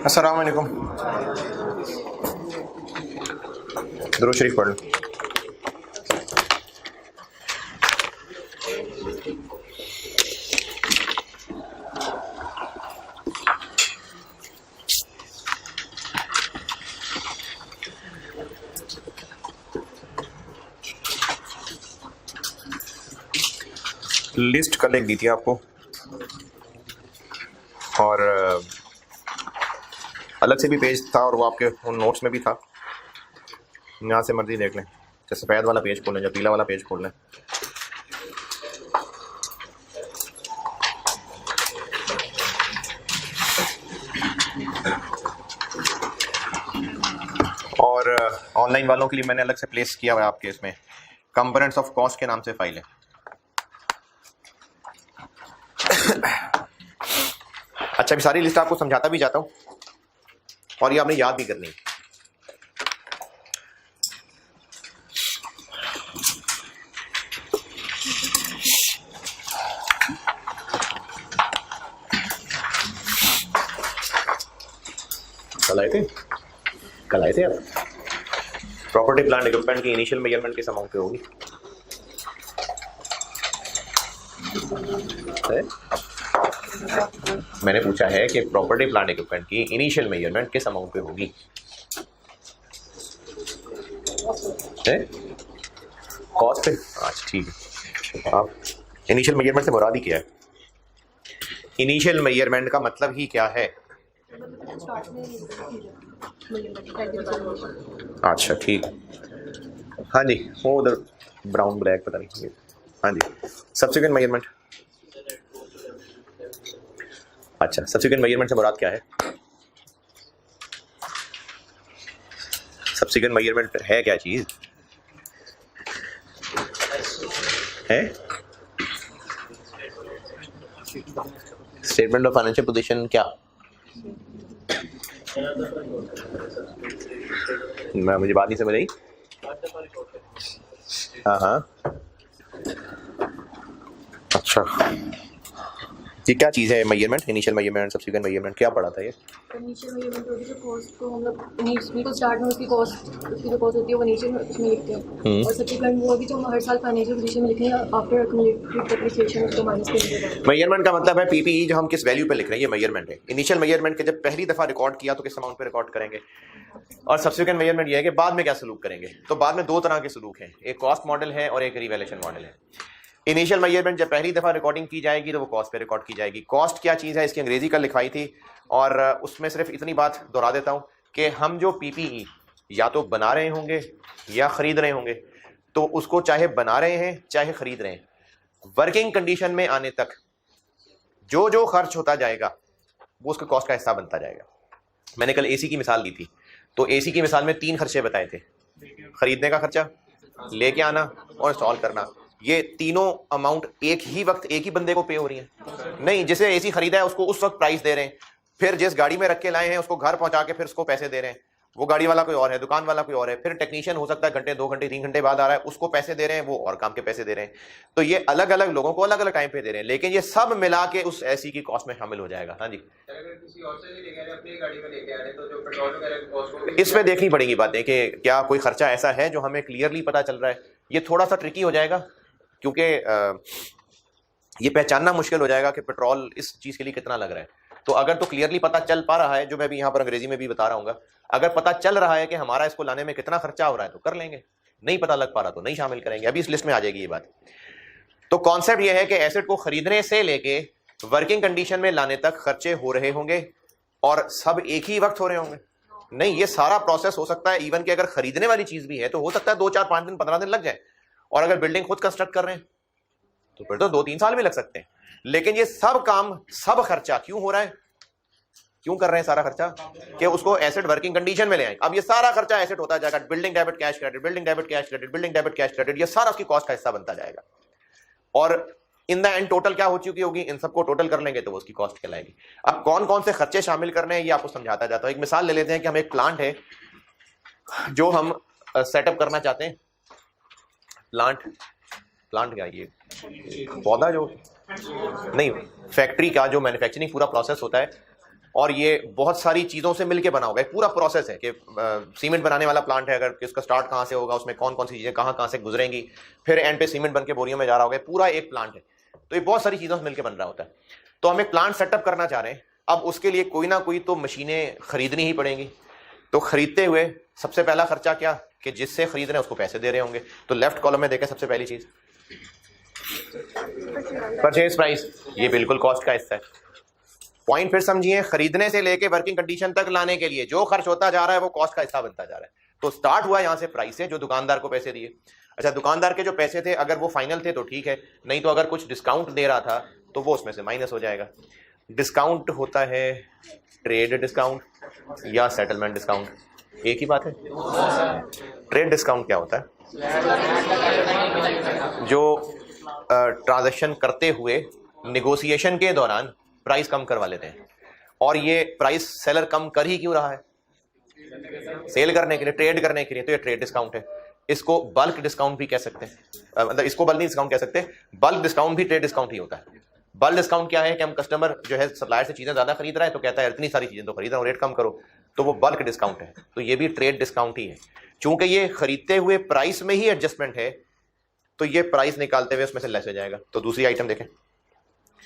अस्सलाम वालेकुम। दुरूद शरीफ पढ़ लो। लिस्ट कल एक दी थी आपको और अलग से भी पेज था और वो आपके उन नोट्स में भी था। यहाँ से मर्जी देख लें, चाहे सफ़ेद वाला पेज खोल लें, चाहे पीला वाला पेज खोल लें। और ऑनलाइन वालों के लिए मैंने अलग से प्लेस किया हुआ है आपके इसमें कंपोनेंट्स ऑफ कॉस्ट के नाम से फाइल है। अच्छा, अभी सारी लिस्ट आपको समझाता भी जाता हूँ और ये आपने याद भी करनी है। कल आए थे आप। प्रॉपर्टी प्लांट इक्विपमेंट की इनिशियल मेजरमेंट किस अमाउंट पे होगी? मैंने पूछा है कि प्रॉपर्टी प्लांट इक्विपमेंट की इनिशियल मेजरमेंट किस अमाउंट पे होगी? कॉस्ट पे। अच्छा ठीक है। आप इनिशियल मेजरमेंट से मुराद ही क्या है? इनिशियल मेजरमेंट का मतलब ही क्या है? अच्छा ठीक। हाँ जी, वो उधर ब्राउन ब्लैक पता नहीं। हाँ जी, सब्सिक्वेंट मेजरमेंट। अच्छा, सब्सिक्वेंट मेजरमेंट से मुराद क्या है? सब्सिक्वेंट मेजरमेंट है क्या चीज है? Statement of financial position. क्या मैं मुझे बात नहीं समझ आई। हाँ हाँ, अच्छा ये क्या चीज़ है? Measurement, initial measurement, subsequent measurement, क्या पढ़ा था ये? इनिशियल मेजरमेंट होती है जो कॉस्ट को हम लोग बिल्कुल स्टार्ट में उसकी जो कॉस्ट होती है वो इनिशियल उसमें लिखते हैं, और सब्सिक्वेंट वो होगी जो हम हर साल फाइनेंशियल पोजीशन में लिखेंगे आफ्टर एक्यूमुलेटेड डेप्रिसिएशन उसको माइनस करेंगे। मेजरमेंट का मतलब है पीपीई जो हम किस वैल्यू पे लिख रहे हैं, ये मेजरमेंट है। इनिशियल मेजरमेंट के जब पहली दफा रिकॉर्ड किया तो किस अमाउंट पे रिकॉर्ड करेंगे, और सब्सिक्वेंट मेजरमेंट ये है कि बाद में क्या सलूक करेंगे। तो बाद में दो तरह के सलूक हैं, एक कॉस्ट मॉडल है और एक रिवैल्यूएशन मॉडल है। इनिशियल मेजरमेंट जब पहली दफा रिकॉर्डिंग की जाएगी तो वो कॉस्ट पे रिकॉर्ड की जाएगी। कॉस्ट क्या चीज़ है इसकी अंग्रेजी कल लिखवाई थी, और उसमें सिर्फ इतनी बात दोहरा देता हूँ कि हम जो पीपीई या तो बना रहे होंगे या खरीद रहे होंगे, तो उसको चाहे बना रहे हैं चाहे खरीद रहे हैं, वर्किंग कंडीशन में आने तक जो जो खर्च होता जाएगा वो उसके कॉस्ट का हिस्सा बनता जाएगा। मैंने कल एसी की मिसाल ली थी, तो एसी की मिसाल में 3 खर्चे बताए थे। खरीदने का खर्चा, लेके आना और इंस्टॉल करना। ये तीनों अमाउंट एक ही वक्त एक ही बंदे को पे हो रही है? नहीं, जिसे एसी खरीदा है उसको उस वक्त प्राइस दे रहे हैं, फिर जिस गाड़ी में रख के लाए हैं उसको घर पहुंचा के फिर उसको पैसे दे रहे हैं। वो गाड़ी वाला कोई और है, दुकान वाला कोई और है, फिर टेक्नीशियन हो सकता है घंटे 2 घंटे 3 घंटे बाद आ रहा है, उसको पैसे दे रहे हैं, वो और काम के पैसे दे रहे हैं। तो ये अलग अलग लोगों को अलग अलग टाइम पे दे रहे हैं, लेकिन ये सब मिला के उस एसी की कॉस्ट में शामिल हो जाएगा। हाँ जी, इसमें देखनी पड़ेगी बातें कि क्या कोई खर्चा ऐसा है जो हमें क्लियरली पता चल रहा है। ये थोड़ा सा ट्रिकी हो जाएगा क्योंकि ये पहचानना मुश्किल हो जाएगा कि पेट्रोल इस चीज़ के लिए कितना लग रहा है। तो अगर तो क्लियरली पता चल पा रहा है, जो मैं भी यहाँ पर अंग्रेजी में भी बता रहा हूँ, अगर पता चल रहा है कि हमारा इसको लाने में कितना खर्चा हो रहा है तो कर लेंगे, नहीं पता लग पा रहा तो नहीं शामिल करेंगे। अभी इस लिस्ट में आ जाएगी ये बात। तो कॉन्सेप्ट ये है कि एसेट को खरीदने से लेके वर्किंग कंडीशन में लाने तक खर्चे हो रहे होंगे और सब एक ही वक्त हो रहे होंगे। नहीं, ये सारा प्रोसेस हो सकता है, इवन कि अगर खरीदने वाली चीज भी है तो हो सकता है 2 4 5 दिन 15 दिन लग जाए, और अगर बिल्डिंग खुद कंस्ट्रक्ट कर रहे हैं तो फिर तो 2-3 साल में लग सकते हैं। लेकिन ये सब काम, सब खर्चा क्यों हो रहा है, क्यों कर रहे हैं सारा खर्चा? कि उसको एसेट वर्किंग कंडीशन में ले आए। अब ये सारा खर्चा एसेट होता जाएगा, building debit cash credit, building debit cash credit, building debit cash credit, ये सारा उसकी कॉस्ट का हिस्सा बनता जाएगा। और इन द एंड टोटल क्या हो चुकी होगी, इन सबको टोटल कर लेंगे तो वो उसकी कॉस्ट कहलाएगी। अब कौन कौन से खर्चे शामिल करने हैं ये आपको समझाता जाता है। एक मिसाल ले लेते हैं कि हम एक प्लांट है जो हम सेटअप करना चाहते हैं। प्लांट क्या, ये पौधा जो नहीं, फैक्ट्री का जो मैन्युफैक्चरिंग पूरा प्रोसेस होता है, और ये बहुत सारी चीज़ों से मिलके बना होगा। एक पूरा प्रोसेस है कि सीमेंट बनाने वाला प्लांट है, अगर इसका स्टार्ट कहाँ से होगा, उसमें कौन कौन सी चीज़ें कहाँ कहाँ से गुजरेंगी, फिर एंड पे सीमेंट बन के बोरियों में जा रहा होगा, पूरा एक प्लांट है। तो ये बहुत सारी चीज़ों से मिलकर बन रहा होता है। तो हम एक प्लांट सेटअप करना चाह रहे हैं, अब उसके लिए कोई ना कोई तो मशीनें खरीदनी ही पड़ेंगी। तो खरीदते हुए सबसे पहला खर्चा क्या कि जिससे खरीद रहे हैं उसको पैसे दे रहे होंगे। तो लेफ्ट कॉलम में देखें, सबसे पहली चीज़ परचेज प्राइस, ये बिल्कुल कॉस्ट का हिस्सा है। पॉइंट फिर समझिए, खरीदने से लेके वर्किंग कंडीशन तक लाने के लिए जो खर्च होता जा रहा है वो कॉस्ट का हिस्सा बनता जा रहा है। तो स्टार्ट हुआ यहां से प्राइस से, जो दुकानदार को पैसे दिए। अच्छा, दुकानदार के जो पैसे थे अगर वो फाइनल थे तो ठीक है, नहीं तो अगर कुछ डिस्काउंट दे रहा था तो वो उसमें से माइनस हो जाएगा। डिस्काउंट होता है ट्रेड डिस्काउंट या सेटलमेंट डिस्काउंट, एक ही बात है। ट्रेड डिस्काउंट क्या होता है? जो ट्रांजैक्शन करते हुए नेगोशिएशन के दौरान प्राइस कम करवा लेते हैं, और ये प्राइस सेलर कम कर ही क्यों रहा है? सेल करने के लिए, ट्रेड करने के लिए। तो ये ट्रेड डिस्काउंट है। इसको बल्क डिस्काउंट भी कह सकते हैं, मतलब इसको बल्क डिस्काउंट कह सकते हैं, बल्क डिस्काउंट भी ट्रेड डिस्काउंट ही होता है। बल्क डिस्काउंट क्या है कि हम कस्टमर जो है सप्लायर से चीजें ज्यादा खरीद रहा है तो कहता है इतनी सारी चीजें तो खरीद रहा हूं, रेट कम करो, तो वो बल्क डिस्काउंट है। तो ये भी ट्रेड डिस्काउंट ही है। चूंकि ये खरीदते हुए प्राइस में ही एडजस्टमेंट है तो ये प्राइस निकालते हुए उसमें से लेस हो जाएगा। तो दूसरी आइटम देखें,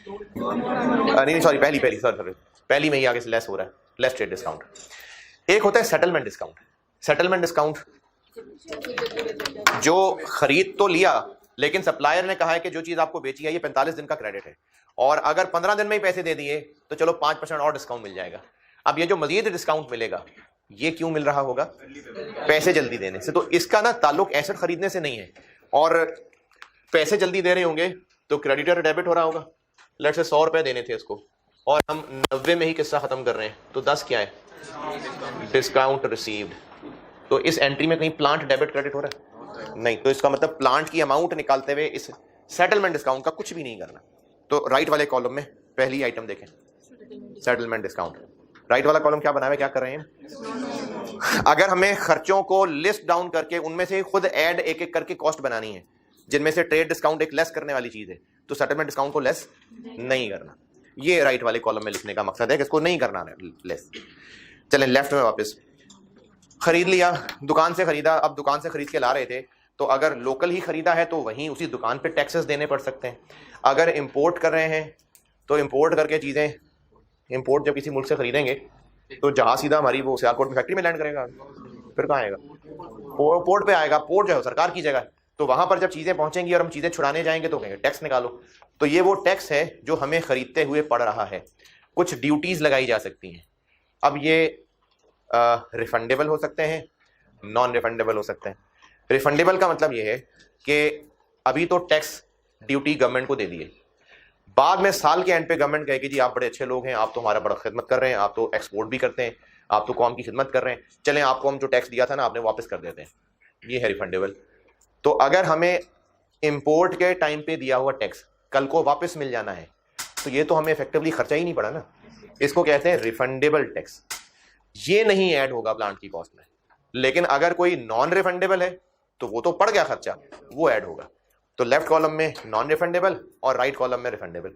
नहीं सॉरी, पहली में ही आगे से लेस हो रहा है, लेस ट्रेड डिस्काउंट। एक होता है सेटलमेंट डिस्काउंट। सेटलमेंट डिस्काउंट जो खरीद तो लिया लेकिन सप्लायर ने कहा है कि जो चीज आपको बेची है ये 45 दिन का क्रेडिट है, और अगर 15 दिन में ही पैसे दे दिए तो चलो 5% और डिस्काउंट मिल जाएगा। अब ये जो मजीद डिस्काउंट मिलेगा ये क्यों मिल रहा होगा? पैसे जल्दी देने से। तो इसका ना ताल्लुक एसेट खरीदने से नहीं है, और पैसे जल्दी दे रहे होंगे तो क्रेडिटर डेबिट हो रहा होगा। लेट से 100 रुपए देने थे इसको और हम 90 में ही किस्सा खत्म कर रहे हैं, तो 10 क्या है? Discount received. तो इस एंट्री में कहीं प्लांट डेबिट क्रेडिट हो रहा है? नहीं। तो इसका मतलब प्लांट की अमाउंट निकालते हुए इस सेटलमेंट डिस्काउंट का कुछ भी नहीं करना। तो राइट वाले कॉलम में पहली आइटम देखें, सेटलमेंट डिस्काउंट। राइट वाला कॉलम क्या बना है, क्या कर रहे हैं? अगर हमें खर्चों को लिस्ट डाउन करके उनमें से खुद ऐड एक एक करके कॉस्ट बनानी है, जिनमें से ट्रेड डिस्काउंट एक लेस करने वाली चीज है, तो सेटलमेंट डिस्काउंट को लेस नहीं करना। ये राइट वाले कॉलम में लिखने का मकसद है कि इसको नहीं करना लेस। चलें लेफ्ट में वापस। खरीद लिया, दुकान से खरीदा, अब दुकान से खरीद के ला रहे थे, तो अगर लोकल ही खरीदा है तो वहीं उसी दुकान पे टैक्सेस देने पड़ सकते हैं। अगर इंपोर्ट कर रहे हैं तो इंपोर्ट करके चीज़ें, इंपोर्ट जब किसी मुल्क से खरीदेंगे तो जहाज सीधा हमारी वो सियालकोट में फैक्ट्री में लैंड करेगा, फिर कहाँ आएगा? पोर्ट पे आएगा। पोर्ट जो है सरकार की जगह, तो वहां पर जब चीज़ें पहुंचेंगी और हम चीज़ें छुड़ाने जाएंगे तो कहेंगे टैक्स निकालो। तो ये वो टैक्स है जो हमें खरीदते हुए पड़ रहा है। कुछ ड्यूटीज लगाई जा सकती हैं। अब ये रिफंडेबल हो सकते हैं, नॉन रिफंडेबल हो सकते हैं। रिफंडेबल का मतलब ये है कि अभी तो टैक्स ड्यूटी गवर्नमेंट को दे दिए, बाद में साल के एंड पे गवर्नमेंट कहेगी जी आप बड़े अच्छे लोग हैं, आप तो हमारा बड़ा खिदमत कर रहे हैं, आप तो एक्सपोर्ट भी करते हैं, आप तो कौम की खिदमत कर रहे हैं, चलें आपको हम जो टैक्स दिया था ना आपने वापस कर देते हैं। ये है रिफंडेबल। तो अगर हमें इंपोर्ट के टाइम पे दिया हुआ टैक्स कल को वापस मिल जाना है तो ये तो हमें इफेक्टिवली खर्चा ही नहीं पड़ा ना, इसको कहते हैं रिफंडेबल टैक्स। ये नहीं ऐड होगा प्लांट की कॉस्ट में, लेकिन अगर कोई नॉन रिफंडेबल है तो वो तो पड़ गया खर्चा, वो ऐड होगा। तो लेफ्ट कॉलम में नॉन रिफंडेबल और राइट कॉलम में रिफंडेबल,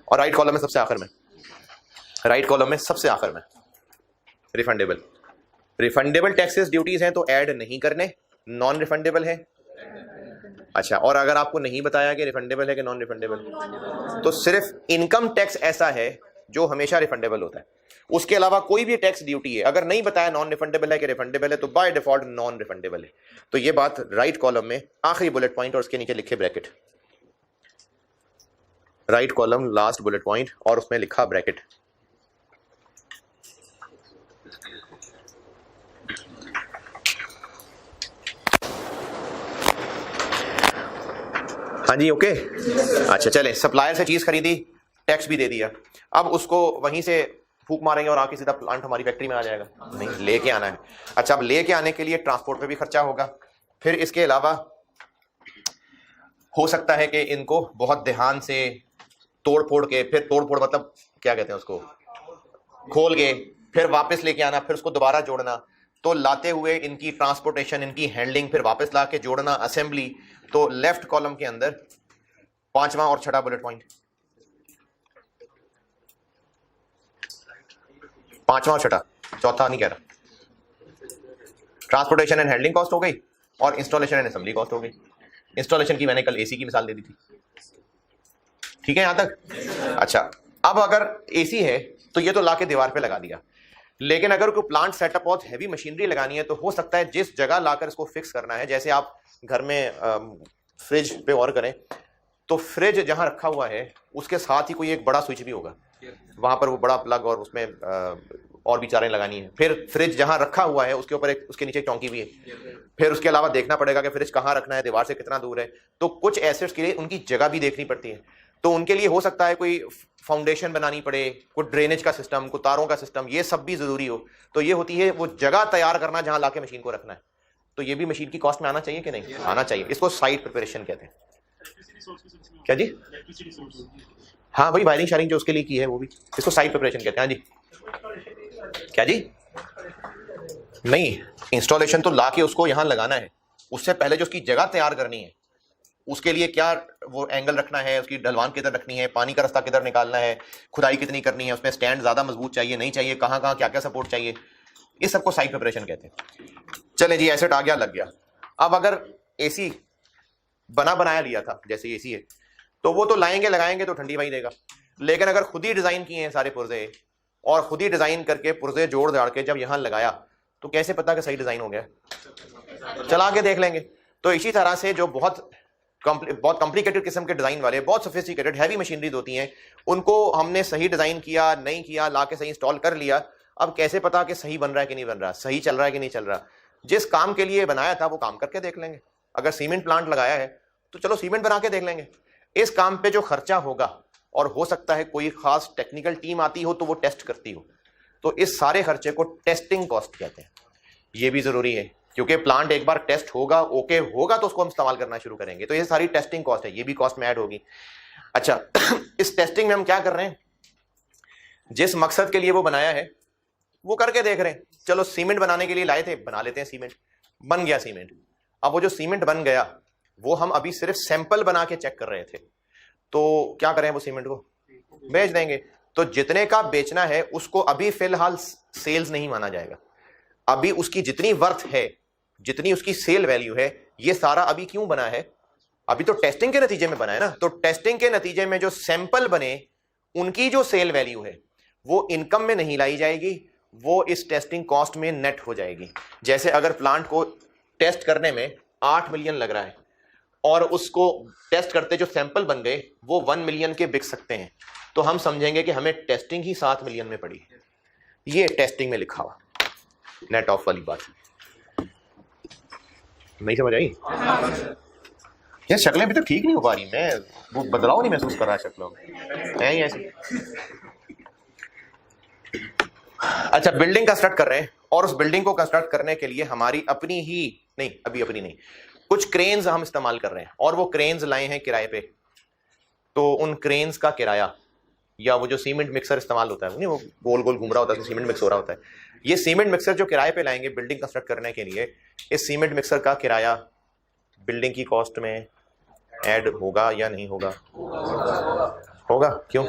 और राइट कॉलम में सबसे आखिर में, राइट कॉलम में सबसे आखिर में रिफंडेबल। रिफंडेबल टैक्सेस ड्यूटीज हैं तो ऐड नहीं करने, नॉन रिफंडेबल है। अच्छा, और अगर आपको नहीं बताया कि रिफंडेबल है कि नॉन रिफंडेबल, तो सिर्फ इनकम टैक्स ऐसा है जो हमेशा रिफंडेबल होता है। उसके अलावा कोई भी टैक्स ड्यूटी है अगर नहीं बताया नॉन रिफंडेबल है कि रिफंडेबल है तो बाय डिफॉल्ट नॉन रिफंडेबल है। तो ये बात राइट कॉलम में आखिरी बुलेट पॉइंट और उसके नीचे लिखे bracket, right column last bullet point और उसमें लिखा ब्रैकेट। हाँ जी, ओके। अच्छा चलें, सप्लायर से चीज खरीदी, टैक्स भी दे दिया, अब उसको वहीं से फूक मारेंगे और आके सीधा प्लांट हमारी फैक्ट्री में आ जाएगा? नहीं, लेके आना है। अच्छा, अब लेके आने के लिए ट्रांसपोर्ट पे भी खर्चा होगा। फिर इसके अलावा हो सकता है कि इनको बहुत ध्यान से तोड़ फोड़ के, फिर तोड़ फोड़ मतलब क्या कहते हैं उसको, खोल के फिर वापस लेके आना, फिर उसको दोबारा जोड़ना। तो लाते हुए इनकी ट्रांसपोर्टेशन, इनकी हैंडलिंग, फिर वापस ला के जोड़ना, असेंबली। तो लेफ्ट कॉलम के अंदर पांचवा और छठा बुलेट पॉइंट, पांचवा और छठा, चौथा नहीं कह रहा। ट्रांसपोर्टेशन एंड हैंडलिंग कॉस्ट हो गई और इंस्टॉलेशन एंड असेंबली कॉस्ट हो गई। इंस्टॉलेशन की मैंने कल एसी की मिसाल दे दी थी, ठीक है यहां तक। अच्छा, अब अगर एसी है तो ये तो लाके दीवार पे लगा दिया, लेकिन अगर कोई प्लांट सेटअप बहुत हैवी मशीनरी लगानी है तो हो सकता है जिस जगह लाकर इसको फिक्स करना है, जैसे आप घर में फ्रिज पे और करें तो फ्रिज जहां रखा हुआ है उसके साथ ही कोई एक बड़ा स्विच भी होगा, वहां पर वो बड़ा प्लग और उसमें और भी चारें लगानी है। फिर फ्रिज जहां रखा हुआ है उसके ऊपर उसके नीचे एक टोंकी भी है। फिर उसके अलावा देखना पड़ेगा कि फ्रिज कहाँ रखना है, दीवार से कितना दूर है। तो कुछ एसेट्स के लिए उनकी जगह भी देखनी पड़ती है। तो उनके लिए हो सकता है कोई फाउंडेशन बनानी पड़े, कोई ड्रेनेज का सिस्टम, कोई तारों का सिस्टम, ये सब भी जरूरी हो। तो ये होती है वो जगह तैयार करना जहां लाके मशीन को रखना है। तो ये भी मशीन की कॉस्ट में आना चाहिए कि नहीं? आना चाहिए। इसको साइट प्रिपरेशन कहते हैं। क्या जी? हाँ भाई, वायरिंग शायरिंग जो उसके लिए की है वो भी, इसको साइट प्रिपरेशन कहते हैं। हाँ जी, क्या जी? नहीं, इंस्टॉलेशन तो लाके उसको यहां लगाना है, उससे पहले जो उसकी जगह तैयार करनी है उसके लिए क्या वो एंगल रखना है, उसकी ढलवान किधर रखनी है, पानी का रास्ता किधर निकालना है, खुदाई कितनी करनी है, उसमें स्टैंड ज्यादा मजबूत चाहिए नहीं चाहिए, कहाँ कहाँ क्या क्या सपोर्ट चाहिए, इस सबको साइट प्रिपरेशन कहते हैं। चले जी, एसेट आ गया, लग गया। अब अगर एसी बना बनाया लिया था, जैसे एसी है तो वो तो लाएंगे लगाएंगे तो ठंडी हवाई देगा, लेकिन अगर खुद ही डिजाइन किए हैं सारे पुर्जे और खुद ही डिजाइन करके पुर्जे जोड़ जाड़ के जब यहां लगाया तो कैसे पता कि सही डिजाइन हो गया? चला के देख लेंगे। तो इसी तरह से जो बहुत कॉम्प्लिकेटेड किस्म के डिजाइन वाले, बहुत सोफिस्टिकेटेड हैवी मशीनरीज होती हैं, उनको हमने सही डिजाइन किया नहीं किया, लाके सही इंस्टॉल कर लिया, अब कैसे पता कि सही बन रहा है कि नहीं बन रहा, सही चल रहा है कि नहीं चल रहा? जिस काम के लिए बनाया था वो काम करके देख लेंगे। अगर सीमेंट प्लांट लगाया है तो चलो सीमेंट बना के देख लेंगे। इस काम पे जो खर्चा होगा, और हो सकता है कोई खास टेक्निकल टीम आती हो तो वो टेस्ट करती हो, तो इस सारे खर्चे को टेस्टिंग कॉस्ट कहते हैं। ये भी जरूरी है क्योंकि प्लांट एक बार टेस्ट होगा, ओके होगा, तो उसको हम इस्तेमाल करना शुरू करेंगे। तो ये सारी टेस्टिंग कॉस्ट है, ये भी कॉस्ट में ऐड होगी। अच्छा, इस टेस्टिंग में हम क्या कर रहे हैं? जिस मकसद के लिए वो बनाया है वो करके देख रहे हैं। चलो सीमेंट बनाने के लिए लाए थे, बना लेते हैं सीमेंट, बन गया सीमेंट। अब वो जो सीमेंट बन गया वो हम अभी सिर्फ सैंपल बना के चेक कर रहे थे, तो क्या करें, वो सीमेंट को बेच देंगे। तो जितने का बेचना है उसको अभी फिलहाल सेल्स नहीं माना जाएगा। अभी उसकी जितनी वर्थ है, जितनी उसकी सेल वैल्यू है, ये सारा अभी क्यों बना है? अभी तो टेस्टिंग के नतीजे में बना है ना। तो टेस्टिंग के नतीजे में जो सैंपल बने उनकी जो सेल वैल्यू है वो इनकम में नहीं लाई जाएगी, वो इस टेस्टिंग कॉस्ट में नेट हो जाएगी। जैसे अगर प्लांट को टेस्ट करने में 8 मिलियन लग रहा है और उसको टेस्ट करते जो सैंपल बन गए वो 1 मिलियन के बिक सकते हैं, तो हम समझेंगे कि हमें टेस्टिंग ही 7 मिलियन में पड़ी। ये टेस्टिंग में लिखा हुआ नेट ऑफ वाली बात नहीं समझ आई? यार शक्लें अभी तो ठीक नहीं हो पा रही, मैं वो बदलाव नहीं महसूस कर रहा शक्लों में, है ही ऐसे। अच्छा, बिल्डिंग कंस्ट्रक्ट कर रहे हैं और उस बिल्डिंग को कंस्ट्रक्ट करने के लिए हमारी अपनी ही नहीं, अभी अपनी नहीं, कुछ क्रेन्स हम इस्तेमाल कर रहे हैं और वो क्रेन्स लाए हैं किराए पे। तो उन क्रेन्स का किराया, या वो जो सीमेंट मिक्सर इस्तेमाल होता है, नहीं वो गोल गोल घूम रहा होता है, सीमेंट मिक्स हो रहा होता है, ये सीमेंट मिक्सर जो किराए पे लाएंगे बिल्डिंग कंस्ट्रक्ट करने के लिए, इस सीमेंट मिक्सर का किराया बिल्डिंग की कॉस्ट में ऐड होगा या नहीं होगा? होगा। क्यों?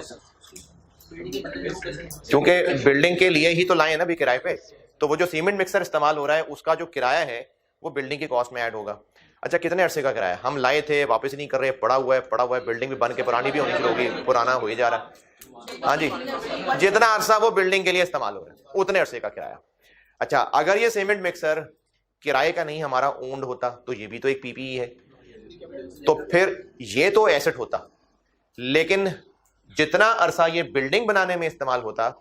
क्योंकि बिल्डिंग के लिए ही तो लाए ना भी किराए पे। तो वो जो सीमेंट मिक्सर इस्तेमाल हो रहा है उसका जो किराया है वो बिल्डिंग की कॉस्ट में ऐड होगा। अच्छा, कितने अरसे का किराया? हम लाए थे, वापस नहीं कर रहे, पड़ा हुआ है, बिल्डिंग भी बन के पुरानी भी होनी शुरू होगी, पुराना हो ही जा रहा है। हाँ जी, जितना अरसा वो बिल्डिंग के लिए इस्तेमाल हो रहा है उतने अरसे का किराया। अच्छा, अगर ये सीमेंट मिक्सर किराए का नहीं हमारा ओन्ड होता तो ये भी तो एक पीपीई है, तो फिर ये तो एसेट होता, लेकिन जितना अरसा ये बिल्डिंग बनाने में इस्तेमाल होता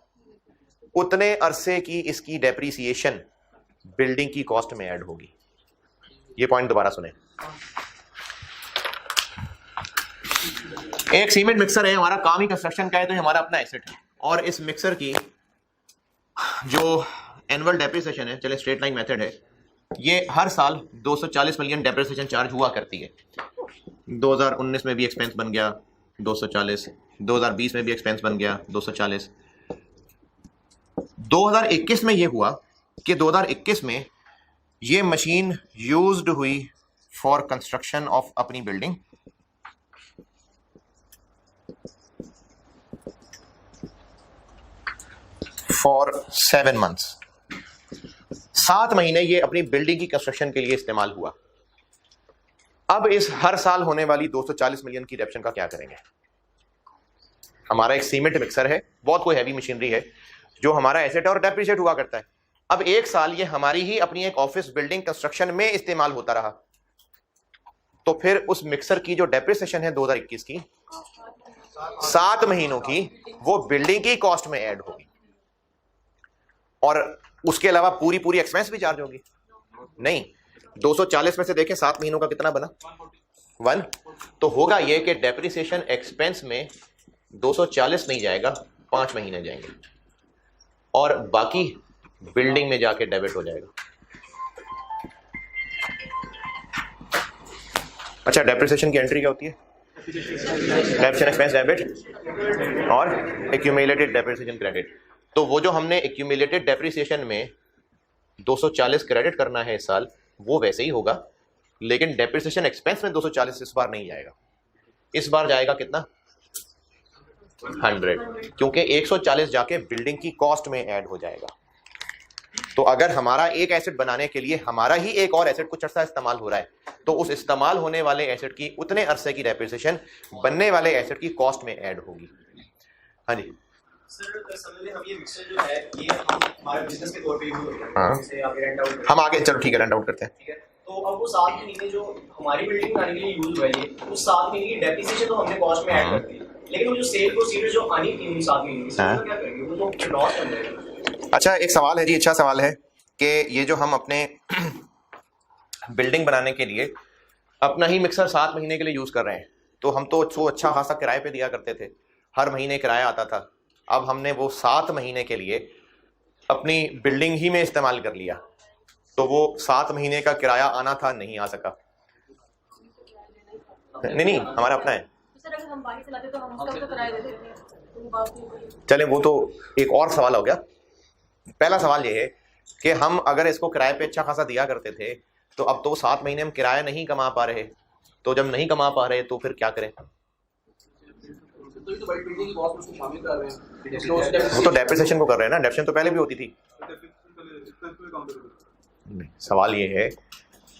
उतने अरसे की इसकी डेप्रिसिएशन बिल्डिंग की कॉस्ट में ऐड होगी। ये पॉइंट दोबारा सुने। एक सीमेंट मिक्सर है, हमारा काम ही कंस्ट्रक्शन का है, तो हमारा अपना एसेट है, और इस मिक्सर की जो एनुअल डेप्रिसिएशन है, चले स्ट्रेट लाइन मेथड है, ये हर साल 240 मिलियन डेप्रिसिएशन चार्ज हुआ करती है। 2019 में भी एक्सपेंस बन गया 240, 2020 में भी एक्सपेंस बन गया 240। 2021 में ये हुआ कि 2021 में ये मशीन यूज्ड हुई फॉर कंस्ट्रक्शन ऑफ अपनी बिल्डिंग, फॉर 7 months। 7 महीने ये अपनी बिल्डिंग की कंस्ट्रक्शन के लिए इस्तेमाल हुआ। अब इस हर साल होने वाली 240 मिलियन की डेप्शन का क्या करेंगे? हमारा एक सीमेंट मिक्सर है, बहुत कोई हैवी मशीनरी है जो हमारा एसेट है और डेप्रिशिएट हुआ करता है। अब 1 साल ये हमारी ही अपनी एक ऑफिस बिल्डिंग कंस्ट्रक्शन में इस्तेमाल होता रहा, तो फिर उस मिक्सर की जो डेप्रिसिएशन है 2021 की 7 महीनों की, वो बिल्डिंग की कॉस्ट में ऐड होगी और उसके अलावा पूरी पूरी एक्सपेंस भी चार्ज होगी। नहीं, 240 में से देखें 7 महीनों का कितना बना? 1। तो होगा ये कि डेप्रिसिएशन एक्सपेंस में 240 नहीं जाएगा, 5 महीने जाएंगे और बाकी बिल्डिंग में जाके डेबिट हो जाएगा। अच्छा, डेप्रिसिएशन की एंट्री क्या होती है? डेप्रिसिएशन एक्सपेंस डेबिट और एक्यूमुलेटेड डेप्रिसिएशन क्रेडिट। तो वो जो हमने एक्यूमुलेटेड डेप्रिसिएशन में 240 क्रेडिट करना है इस साल, वो वैसे ही होगा, लेकिन डेप्रिसिएशन एक्सपेंस में 240 इस बार नहीं जाएगा। इस बार जाएगा कितना? 100, क्योंकि 140 जाके बिल्डिंग की कॉस्ट में ऐड हो जाएगा। तो अगर हमारा एक एसेट बनाने के लिए हमारा ही एक और एसेट कुछ अर्सा इस्तेमाल हो रहा है, तो उस इस्तेमाल होने वाले एसेट की उतने अरसे की डेप्रिसिएशन बनने वाले एसेट की कॉस्ट में ऐड होगी। हाँ जी सर, समझ लें हम ये मिक्सर जो है ये हम हमारे बिजनेस के तौर पे यूज होता है। हाँ। जैसे आप रेंट आउट हम आगे, चलो ठीक है, रेंट आउट करते हैं। ठीक है, तो अब वो 7 महीने जो हमारी बिल्डिंग बनाने के लिए यूज हुआ है, ये उस 7 महीने की डेप्रिसिएशन तो हमने कॉस्ट में ऐड कर दी, लेकिन वो जो सेल प्रोसीजर जो आनी थी उन 7 महीने की, उसका क्या करेंगे? वो तो लॉस बन जाएगा। अच्छा, एक सवाल है जी, अच्छा सवाल है कि ये जो हम अपने बिल्डिंग बनाने के लिए अपना ही मिक्सर 7 महीने के लिए यूज कर रहे हैं, तो हम तो अच्छा खासा किराए पे दिया करते थे, हर महीने किराया आता था। अब हमने वो 7 महीने के लिए अपनी बिल्डिंग ही में इस्तेमाल कर लिया, तो वो 7 महीने का किराया आना था, नहीं आ सका। नहीं, हमारा अपना है। सर अगर हम बाहर चलाते तो हम उसका तो किराया दे देते हैं। चले, वो तो एक और सवाल हो गया। पहला सवाल ये है कि हम अगर इसको किराए पे अच्छा खासा दिया करते थे, तो अब तो 7 महीने हम किराया नहीं कमा पा रहे, तो जब नहीं कमा पा रहे तो फिर क्या करें? तो बड़ी बिल्डिंग की कॉस्ट उसको शामिल कर रहे हैं। वो तो डेप्रिसिएशन को कर रहे हैं ना, डेप्रिसिएशन तो पहले भी होती थी। नहीं, सवाल ये है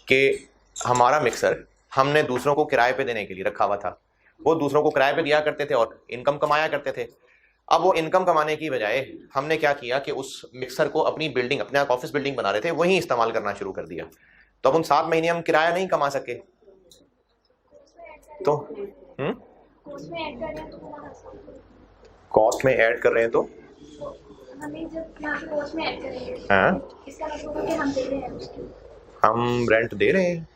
कि हमारा मिक्सर हमने दूसरों को किराए पे देने के लिए रखा हुआ था, वो दूसरों को किराए पे दिया करते थे और इनकम कमाया करते थे। अब वो इनकम कमाने की बजाय हमने क्या किया कि उस मिक्सर को अपनी बिल्डिंग, अपने ऑफिस बिल्डिंग बना रहे थे, वहीं इस्तेमाल करना शुरू कर दिया। तो अब उन 7 महीने हम किराया नहीं कमा सके, तो कॉस्ट में ऐड कर रहे हैं, तो हमें जब यहाँ पे कॉस्ट में ऐड करेंगे, हाँ, इसका मतलब है कि हम दे रहे हैं उसकी। हम रेंट दे रहे हैं।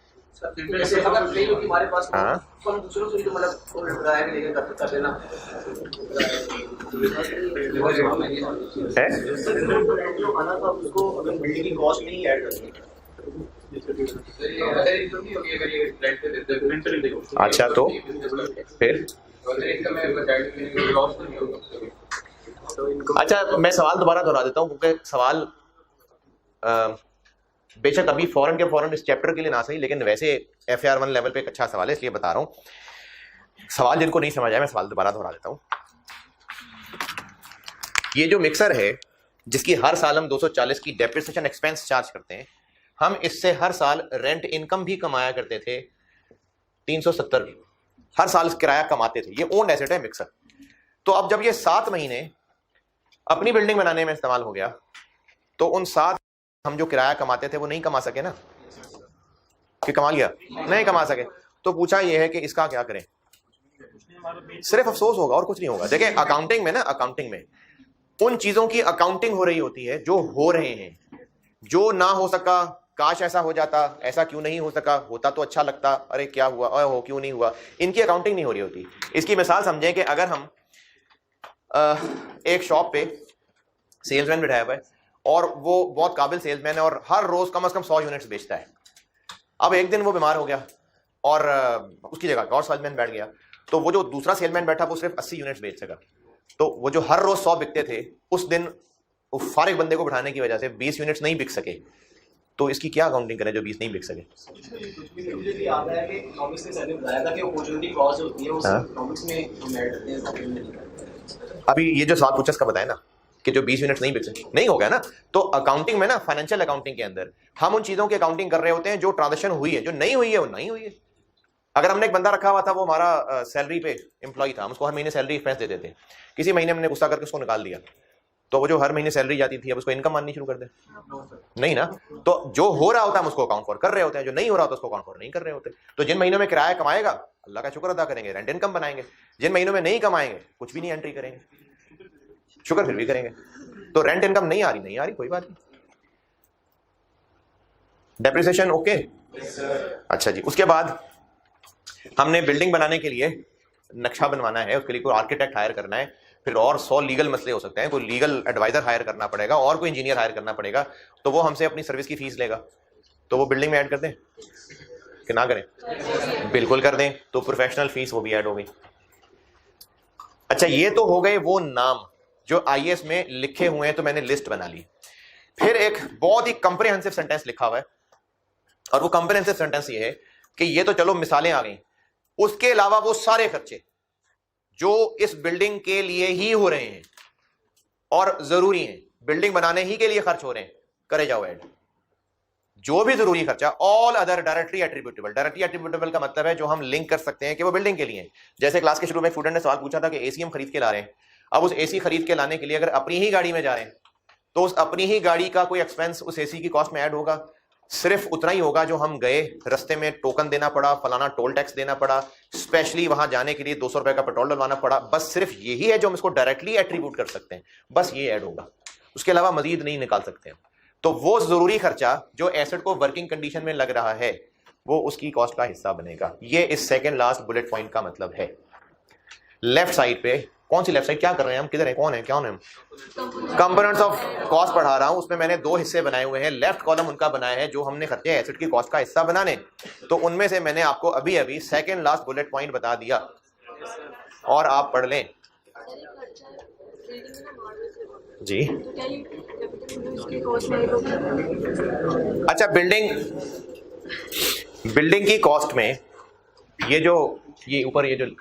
जैसे अगर कई लोग हमारे पास हाँ, तो हम दूसरों से भी तो मतलब किराया भी लेकर कर देना है। जो आना था उसको अगर बिल्डिंग की कॉस्ट में ही ऐड कर दें। अच्छा, तो फिर अच्छा, मैं सवाल दोबारा दोहरा देता हूँ, क्योंकि सवाल बेशक अभी फौरन के फौरन इस चैप्टर के लिए ना सही, लेकिन वैसे FAR 1 लेवल पे एक अच्छा सवाल है, इसलिए बता रहा हूँ। सवाल जिनको नहीं समझ आया, मैं सवाल दोबारा दोहरा देता हूँ। ये जो मिक्सर है जिसकी हर साल हम 240 की डेप्रिसिएशन एक्सपेंस चार्ज करते हैं, हम इससे हर साल रेंट इनकम भी कमाया करते थे, 370 हर साल किराया कमाते थे। ये ओन्ड एसेट है मिक्सर। तो अब जब ये 7 महीने अपनी बिल्डिंग बनाने में इस्तेमाल हो गया, तो उन 7 हम जो किराया कमाते थे वो नहीं कमा सके ना, कि कमा लिया? नहीं कमा सके। तो पूछा ये है कि इसका क्या करें? सिर्फ अफसोस होगा और कुछ नहीं होगा। देखिए, अकाउंटिंग में ना, अकाउंटिंग में उन चीजों की अकाउंटिंग हो रही होती है जो हो रहे हैं। जो ना हो सका, काश ऐसा हो जाता, ऐसा क्यों नहीं हो सका, होता तो अच्छा लगता, अरे क्या हुआ, हो क्यों नहीं हुआ, इनकी अकाउंटिंग नहीं हो रही होती। इसकी मिसाल समझें कि अगर हम एक शॉप पे सेल्समैन बिठाया हुआ है और वो बहुत काबिल सेल्समैन है और हर रोज कम से कम 100 यूनिट्स बेचता है। अब एक दिन वो बीमार हो गया और उसकी जगह और सेल्समैन बैठ गया, तो वो जो दूसरा सेल्समैन बैठा वो सिर्फ 80 यूनिट्स बेच सका। तो वो जो हर रोज 100 बिकते थे, उस दिन फारिग बंदे को बिठाने की वजह से 20 यूनिट्स नहीं बिक सके। तो इसकी क्या अकाउंटिंग करें जो 20 नहीं बिक सके? मुझे भी याद है कि इकोनॉमिक्स में सर ने बताया था कि अपॉर्चुनिटी कॉस्ट होती है, उस इकोनॉमिक्स में हम ऐड करते हैं। अभी ये जो सवाल पूछा इसका बताए ना, कि जो 20 यूनिट्स नहीं बेचे, नहीं हो गया ना। तो अकाउंटिंग में ना, फाइनेंशियल अकाउंटिंग के अंदर हम उन चीजों की अकाउंटिंग कर रहे होते हैं जो ट्रांजेक्शन हुई है, जो नहीं हुई है वो नहीं हुई है। अगर हमने एक बंदा रखा हुआ था, वो हमारा सैलरी पे एम्प्लॉय था, हम उसको हर महीने सैलरी एक्सपेंस देते थे, किसी महीने हमने गुस्सा करके उसको निकाल दिया, तो वो जो हर महीने सैलरी जाती थी अब उसको इनकम माननी शुरू कर दे? नहीं ना। तो जो हो रहा होता है हम उसको अकाउंट फॉर कर रहे होते हैं, जो नहीं हो रहा होता उसको अकाउंट फॉर नहीं कर रहे होते। तो जिन महीनों में किराया कमाएगा अल्लाह का शुक्र अदा करेंगे, रेंट इनकम बनाएंगे। जिन महीनों में नहीं कमाएंगे कुछ भी नहीं एंट्री करेंगे, शुक्र फिर भी करेंगे। तो रेंट इनकम नहीं आ रही, कोई बात नहीं। डेप्रिसिएशन ओके, अच्छा जी। उसके बाद हमने बिल्डिंग बनाने के लिए नक्शा बनवाना है, उसके लिए कोई आर्किटेक्ट हायर करना है, फिर और 100 लीगल मसले हो सकते हैं, कोई लीगल एडवाइजर हायर करना पड़ेगा और कोई इंजीनियर हायर करना पड़ेगा, तो वो हमसे अपनी सर्विस की फीस लेगा। तो वो बिल्डिंग में ऐड कर दें कि ना करें? बिल्कुल कर दें। तो प्रोफेशनल फीस वो भी ऐड हो गई। अच्छा, ये तो हो गए वो नाम जो आईएएस में लिखे हुए हैं, तो मैंने लिस्ट बना ली। फिर एक बहुत ही कंप्रिहेंसिव सेंटेंस लिखा हुआ है, और वो कंप्रिहेंसिव सेंटेंस ये है कि ये तो चलो मिसालें आ गई, उसके अलावा वो सारे खर्चे जो इस बिल्डिंग के लिए ही हो रहे हैं और जरूरी हैं, बिल्डिंग बनाने ही के लिए खर्च हो रहे हैं, करे जाओ ऐड। जो भी जरूरी खर्चा, all other directly attributable. Directly attributable का मतलब है जो हम लिंक कर सकते हैं कि वो बिल्डिंग के लिए है। जैसे क्लास के शुरू में स्टूडेंट ने सवाल पूछा था कि एसी हम खरीद के ला रहे हैं, अब उस एसी खरीद के लाने के लिए अगर अपनी ही गाड़ी में जा रहे हैं तो उस अपनी ही गाड़ी का कोई एक्सपेंस उस एसी की कॉस्ट में ऐड होगा? सिर्फ उतना ही होगा जो हम गए, रस्ते में टोकन देना पड़ा, फलाना टोल टैक्स देना पड़ा, स्पेशली वहां जाने के लिए 200 रुपए का पेट्रोल डलवाना पड़ा, बस सिर्फ यही है जो हम इसको डायरेक्टली एट्रीब्यूट कर सकते हैं, बस ये ऐड होगा, उसके अलावा मजीद नहीं निकाल सकते हैं। तो वो जरूरी खर्चा जो एसेट को वर्किंग कंडीशन में लग रहा है वो उसकी कॉस्ट का हिस्सा बनेगा। ये इस सेकंड लास्ट बुलेट पॉइंट का मतलब है। लेफ्ट साइड पे, कौन सी लेफ्ट साइड, क्या कर रहे हैं हम, किधर है, कौन है, क्या है हम? कंपोनेंट्स ऑफ कॉस्ट पढ़ा रहा हूं, उसमें मैंने 2 हिस्से बनाए हुए हैं। लेफ्ट कॉलम उनका बनाया है जो हमने खर्चे एसेट की कॉस्ट का हिस्सा बनाने, तो उनमें से मैंने आपको अभी अभी सेकंड लास्ट बुलेट पॉइंट बता दिया, और आप पढ़ लें जी। अच्छा, बिल्डिंग की कॉस्ट में ये ऊपर ये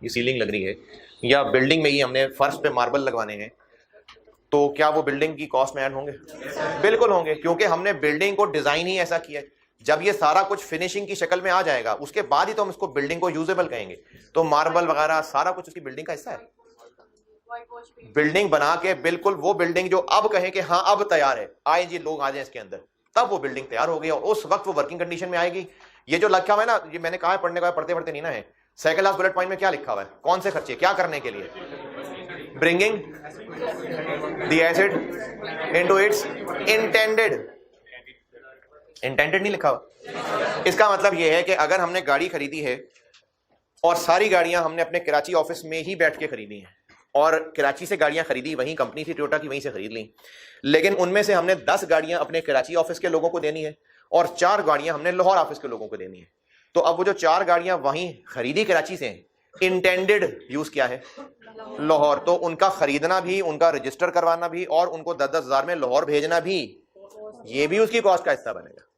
सीलिंग लग रही है, या बिल्डिंग में ही हमने फर्श पे मार्बल लगवाने हैं, तो क्या वो बिल्डिंग की कॉस्ट में ऐड होंगे? बिल्कुल होंगे, क्योंकि हमने बिल्डिंग को डिजाइन ही ऐसा किया है। जब ये सारा कुछ फिनिशिंग की शक्ल में आ जाएगा उसके बाद ही तो हम इसको बिल्डिंग को यूजेबल कहेंगे। तो मार्बल वगैरह सारा कुछ उसकी बिल्डिंग का हिस्सा है। बिल्डिंग बना के बिल्कुल वो बिल्डिंग जो अब कहें कि हाँ अब तैयार है, आए जी लोग आ जाए इसके अंदर, तब वो बिल्डिंग तैयार हो गई और उस वक्त वो वर्किंग कंडीशन में आएगी। ये जो लिखा हुआ है ना, ये मैंने कहा है पढ़ने का, पढ़ते पढ़ते नहीं ना है। सेकंड लास्ट बुलेट पॉइंट में क्या लिखा हुआ है, कौन से खर्चे क्या करने के लिए? Bringing the asset into its intended नहीं लिखा हुआ। इसका मतलब यह है कि अगर हमने गाड़ी खरीदी है और सारी गाड़ियां हमने अपने कराची ऑफिस में ही बैठ के खरीदी हैं, और कराची से गाड़ियां खरीदी, वहीं कंपनी थी टोयोटा की, वहीं से खरीद ली, लेकिन उनमें से हमने 10 गाड़ियां अपने कराची ऑफिस के लोगों को देनी है और 4 गाड़ियां हमने लाहौर ऑफिस के लोगों को देनी है। तो अब वो जो 4 गाड़ियां वहीं खरीदी कराची से, इंटेंडेड यूज क्या है? लाहौर। तो उनका खरीदना भी, उनका रजिस्टर करवाना भी और उनको 10-10 हजार में लाहौर भेजना भी, ये भी उसकी कॉस्ट का हिस्सा बनेगा।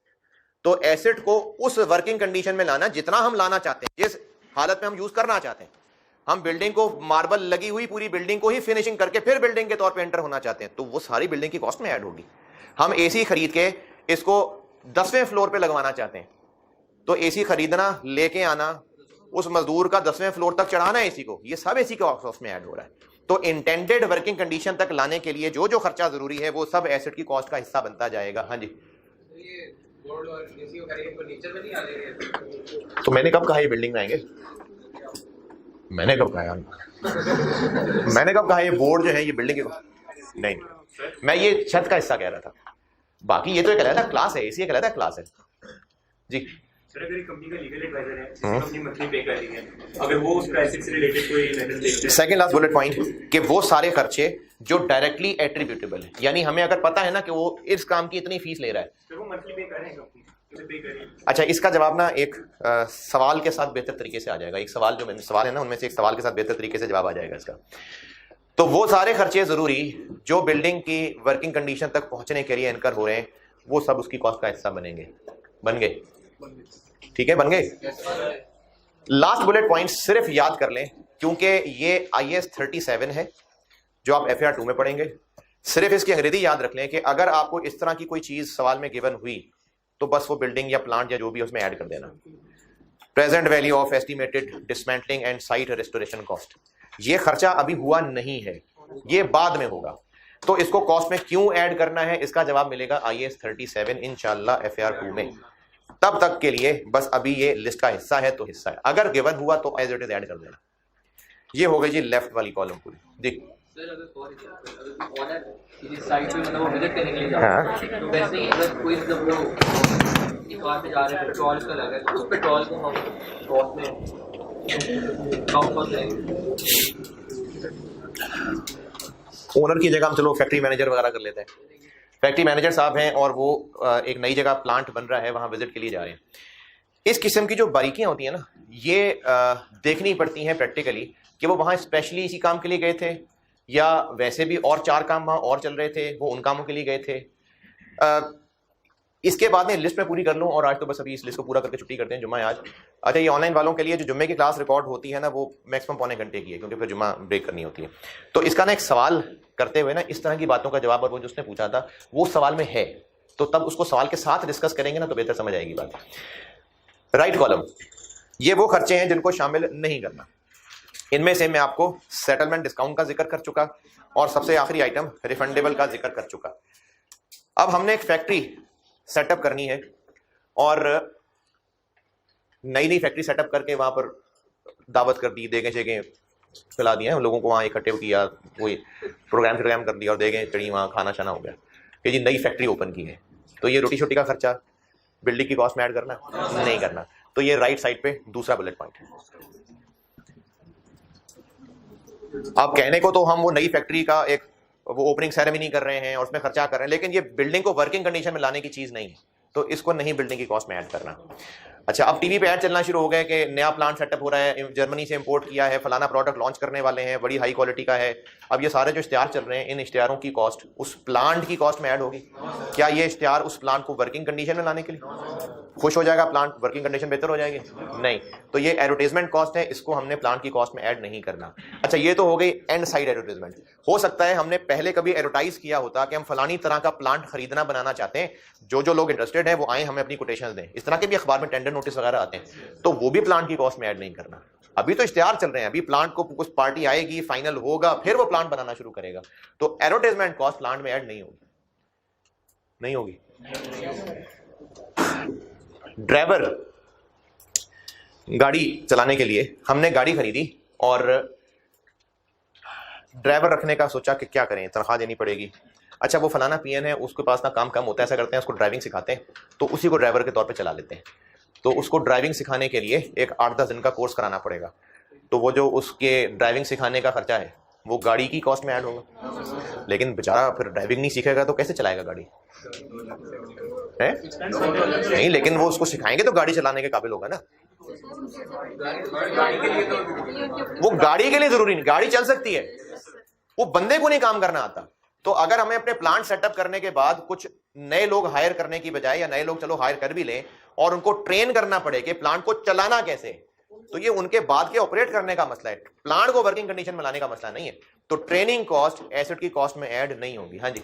तो एसेट को उस वर्किंग कंडीशन में लाना जितना हम लाना चाहते हैं, जिस हालत में हम यूज करना चाहते हैं। हम बिल्डिंग को, मार्बल लगी हुई पूरी बिल्डिंग को ही फिनिशिंग करके फिर बिल्डिंग के तौर पे एंटर होना चाहते हैं, तो वो सारी बिल्डिंग की कॉस्ट में ऐड होगी। हम एसी खरीद के इसको 10वें फ्लोर पे लगवाना चाहते हैं, तो एसी खरीदना, लेके आना, उस मजदूर का 10वें फ्लोर तक चढ़ाना एसी को, ये सब एसी के कॉस्ट में ऐड हो रहा है। तो इंटेंडेड वर्किंग कंडीशन तक लाने के लिए जो जो खर्चा जरूरी है वो सब एसेट की कॉस्ट का हिस्सा बनता जाएगा। हाँ जी, बोर्ड और एसी वगैरह फर्नीचर में नहीं आ जाएंगे? तो मैंने कब कहा ये बिल्डिंग में आएंगे? मैंने कब कहा ये बोर्ड जो है ये बिल्डिंग के? नहीं, मैं ये छत का हिस्सा कह रहा था। बाकी ये तो एक अलग क्लास है, एसी एक अलग क्लास है जी। सर, अगर कंपनी का लीगल एडवाइजर है, कंपनी मंथली पे कर रही है, अगर वो उस प्राइसिंग से रिलेटेड कोई मेथड देखते हैं, सेकंड लास्ट बुलेट पॉइंट कि वो सारे खर्चे जो डायरेक्टली एट्रीब्यूटेबल है, यानी हमें अगर पता है ना कि वो इस काम की इतनी फीस ले रहा है, तो वो मंथली पे कर रहे हैं, कंपनी उसे पे कर रही है। अच्छा, इसका जवाब ना एक सवाल के साथ बेहतर तरीके से आ जाएगा। एक सवाल जो सवाल है ना, उनमें से एक सवाल के साथ बेहतर तरीके से जवाब आ जाएगा इसका। तो वो सारे खर्चे जरूरी जो बिल्डिंग की वर्किंग कंडीशन तक पहुंचने के लिए इनकर हो रहे हैं, वो सब उसकी कॉस्ट का हिस्सा बनेंगे। बन गए? ठीक है, बन गए। लास्ट बुलेट पॉइंट सिर्फ याद कर लें, क्योंकि ये IAS 37 है जो आप FAR 2 में पढ़ेंगे। सिर्फ इसकी अंग्रेजी याद रख लें कि अगर आपको इस तरह की कोई चीज सवाल में गिवन हुई तो बस वो बिल्डिंग या प्लांट या जो भी उसमें ऐड कर देना। Present value of estimated dismantling and site restoration cost, ये खर्चा अभी हुआ नहीं है, ये बाद में होगा, तो इसको कॉस्ट में क्यों ऐड करना है, इसका जवाब मिलेगा IAS 37 इंशाल्लाह FAR 2 में। तब तक के लिए बस अभी ये लिस्ट का हिस्सा है तो हिस्सा है, अगर गिवन हुआ तो एज इट इज ऐड कर देना। ये हो गई जी लेफ्ट वाली कॉलम पूरी। देख सर अगर ऑनर किसी साइट पे मतलब वो विजिट करने के लिए जा रहा है, तो वैसे ही अगर कोई मतलब वो एक कार पे जा रहे हैं, पेट्रोल का लगा है, तो उस पेट्रोल को हम कॉस्ट में काउंट कर लेंगे। ओनर की जगह हम चलो फैक्ट्री मैनेजर वगैरह कर लेते हैं। फैक्ट्री मैनेजर साहब हैं और वो एक नई जगह प्लांट बन रहा है, वहाँ विजिट के लिए जा रहे हैं। इस किस्म की जो बारीकियां होती हैं ना, ये देखनी पड़ती हैं प्रैक्टिकली कि वो वहाँ स्पेशली इसी काम के लिए गए थे या वैसे भी और 4 काम वहाँ और चल रहे थे, वो उन कामों के लिए गए थे। इसके बाद में लिस्ट में पूरी कर लूँ और आज तो बस अभी इस लिस्ट को पूरा करके छुट्टी करते हैं, जुम्मा है आज। अच्छा, ये ऑनलाइन वालों के लिए जो जुम्मे की क्लास रिकॉर्ड होती है ना, वो मैक्सिमम पौने घंटे की है, क्योंकि फिर जुम्मा ब्रेक करनी होती है। तो इसका ना एक सवाल करते हुए ना इस तरह की बातों का जवाब, और वो जो उसने पूछा था वो सवाल में है, तो तब उसको सवाल के साथ डिस्कस करेंगे ना तो बेहतर समझ आएगी बात। राइट कॉलम, ये वो खर्चे हैं जिनको शामिल नहीं करना। इनमें से मैं आपको सेटलमेंट डिस्काउंट का जिक्र कर चुका और सबसे आखिरी आइटम रिफंडेबल का जिक्र कर चुका। अब हमने एक फैक्ट्री सेटअप करनी है और नई फैक्ट्री सेटअप करके वहां पर दावत कर दी, देगे शेगे खिला दिए, लोगों को वहाँ इकट्ठे किया, कोई प्रोग्राम कर दिया और देगे चढ़ी, वहाँ खाना शाना हो गया कि जी नई फैक्ट्री ओपन की है। तो ये रोटी छोटी का खर्चा बिल्डिंग की कॉस्ट में ऐड करना नहीं करना। तो ये राइट साइड पे दूसरा बुलेट पॉइंट है। अब कहने को तो हम वो नई फैक्ट्री का एक वो ओपनिंग सेरेमनी कर रहे हैं और उसमें खर्चा कर रहे हैं, लेकिन ये बिल्डिंग को वर्किंग कंडीशन में लाने की चीज नहीं है, तो इसको नहीं बिल्डिंग की कॉस्ट में ऐड करना। अच्छा, अब टीवी पे ऐड चलना शुरू हो गए कि नया प्लांट सेटअप हो रहा है, जर्मनी से इंपोर्ट किया है, फलाना प्रोडक्ट लॉन्च करने वाले हैं, बड़ी हाई क्वालिटी का है। अब ये सारे जो इश्तिहार चल रहे हैं, इन इश्तिहारों की कॉस्ट उस प्लांट की कॉस्ट में ऐड होगी। क्या ये इश्तिहार उस प्लांट को वर्किंग कंडीशन में लाने के लिए खुश हो जाएगा, प्लांट वर्किंग कंडीशन बेहतर हो जाएगी? नहीं। तो ये एडवर्टाइजमेंट कॉस्ट है, इसको हमने प्लांट की कॉस्ट में ऐड नहीं करना। अच्छा, ये तो हो गई एंड साइड एडवर्टाइजमेंट। हो सकता है हमने पहले कभी एडवर्टाइज किया होता कि हम फलानी तरह का प्लांट खरीदना बनाना चाहते हैं, जो लोग इंटरेस्टेड हैं वो आए, हमें अपनी कोटेशंस दें। इस तरह के भी अखबार में टेंडर नोटिस वगैरह आते हैं, तो वो भी प्लांट की कॉस्ट में ऐड नहीं करना। अभी तो इश्तिहार चल रहे हैं, अभी प्लांट को कुछ पार्टी आएगी, फाइनल होगा, फिर वो प्लांट बनाना शुरू करेगा, तो एडवर्टाइजमेंट कॉस्ट प्लांट में ऐड नहीं होगी। ड्राइवर गाड़ी चलाने के लिए हमने गाड़ी खरीदी और ड्राइवर रखने का सोचा कि क्या करें, तनख्वाह देनी पड़ेगी। अच्छा, वो फलाना पीएन है, उसके पास ना काम कम होता है, ऐसा करते हैं उसको ड्राइविंग सिखाते हैं, तो उसी को ड्राइवर के तौर पे चला लेते हैं। तो उसको ड्राइविंग सिखाने के लिए एक 8-10 दिन का कोर्स कराना पड़ेगा, तो वो जो उसके ड्राइविंग सिखाने का खर्चा है वो गाड़ी की कॉस्ट में ऐड होगा। लेकिन बेचारा फिर ड्राइविंग नहीं सीखेगा तो कैसे चलाएगा गाड़ी है? नहीं, लेकिन वो उसको सिखाएंगे तो गाड़ी चलाने के काबिल होगा ना। वो गाड़ी के लिए जरूरी नहीं, गाड़ी चल सकती है, वो बंदे को नहीं काम करना आता। तो अगर हमें अपने प्लांट सेटअप करने के बाद कुछ नए लोग हायर करने की बजाय, या नए लोग चलो हायर कर भी लें और उनको ट्रेन करना पड़े कि प्लांट को चलाना कैसे, तो ये उनके बाद के ऑपरेट करने का मसला है, प्लांट को वर्किंग कंडीशन में लाने का मसला नहीं है। तो ट्रेनिंग कॉस्ट एसेट की कॉस्ट में ऐड नहीं होगी। हाँ जी,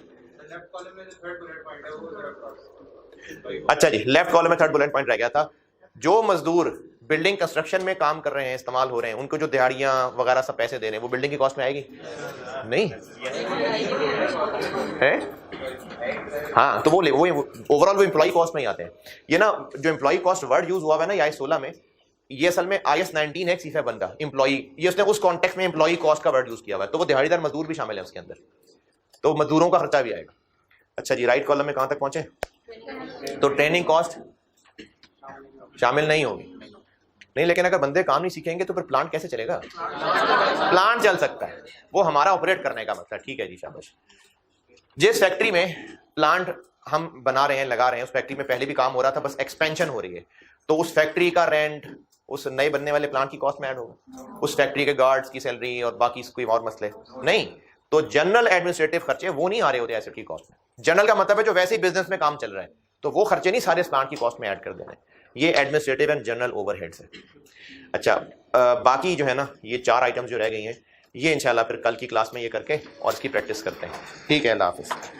अच्छा जी, लेफ्ट कॉलम में थर्ड बुलेट पॉइंट रह गया था। जो मजदूर बिल्डिंग कंस्ट्रक्शन में काम कर रहे हैं, इस्तेमाल हो रहे हैं, उनको जो दिहाड़ियां वगैरह सब पैसे दे रहे हैं, वो बिल्डिंग की कॉस्ट में आएगी? नहीं है। हाँ, तो वो ओवरऑल वो एम्प्लॉय कॉस्ट में ही आते हैं। ये ना जो एम्प्लॉय कॉस्ट वर्ड यूज हुआ है ना IAS 16 में, ये असल में IAS 19 है, C5 बनता एम्प्लॉय, ये उसने उस कॉन्टेक्स्ट में एम्प्लॉय कॉस्ट का वर्ड यूज किया हुआ है, तो वो दिहाड़ीदार मजदूर भी शामिल है उसके अंदर, तो मजदूरों का खर्चा भी आएगा। अच्छा जी, राइट कॉलम में कहां तक पहुंचे? तो ट्रेनिंग कॉस्ट शामिल नहीं होगी। नहीं, लेकिन अगर बंदे काम नहीं सीखेंगे तो फिर प्लांट कैसे चलेगा? प्लांट चल सकता है, वो हमारा ऑपरेट करने का मसला। ठीक है जी, शाबाश। जिस फैक्ट्री में प्लांट हम बना रहे हैं, लगा रहे हैं, उस फैक्ट्री में पहले भी काम हो रहा था, बस एक्सपेंशन हो रही है, तो उस फैक्ट्री का रेंट उस नए बनने वाले प्लांट की कॉस्ट में ऐड होगा। उस फैक्ट्री के गार्ड्स की सैलरी और बाकी कोई और मसले नहीं। तो जनरल एडमिनिस्ट्रेटिव खर्चे वो नहीं आ रहे होते एसेट की कॉस्ट में। जनरल का मतलब है जो वैसे ही बिजनेस में काम चल रहा है, तो वो खर्चे नहीं सारे प्लांट की कॉस्ट में ऐड कर देने। ये एडमिनिस्ट्रेटिव एंड जनरल ओवरहेड्स है। अच्छा, बाकी जो है ना, ये 4 आइटम्स जो रह गई हैं, ये इंशाल्लाह फिर कल की क्लास में ये करके और इसकी प्रैक्टिस करते हैं। ठीक है, अल्लाह हाफिज़।